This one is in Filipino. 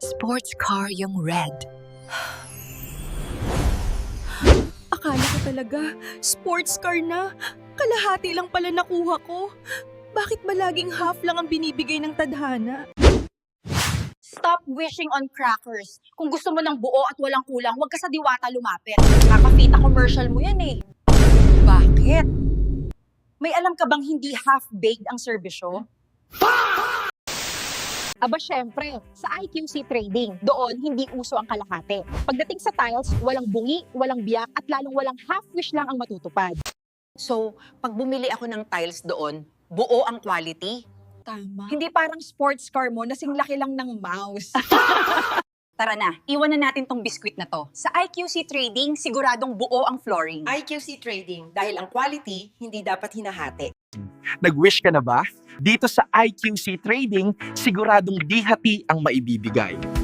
Sports car yung red. Akala ko talaga, sports car na. Kalahati lang pala nakuha ko. Bakit ba laging half lang ang binibigay ng tadhana? Stop wishing on crackers. Kung gusto mo ng buo at walang kulang, huwag ka sa Diwata lumapit. Kakafita commercial mo yan eh. Bakit? May alam ka bang hindi half-baked ang serbisyo? Aba syempre, sa IQC Trading, doon hindi uso ang kalahati. Pagdating sa tiles, walang bungi, walang biyak, at lalong walang half-wish lang ang matutupad. So, pag bumili ako ng tiles doon, buo ang quality. Tama. Hindi parang sports car mo, nasing laki lang ng mouse. Tara na, iwan na natin tong biskwit na to. Sa IQC Trading, siguradong buo ang flooring. IQC Trading, dahil ang quality hindi dapat hinahati. Nag-wish ka na ba? Dito sa IQC Trading, siguradong di hati ang maibibigay.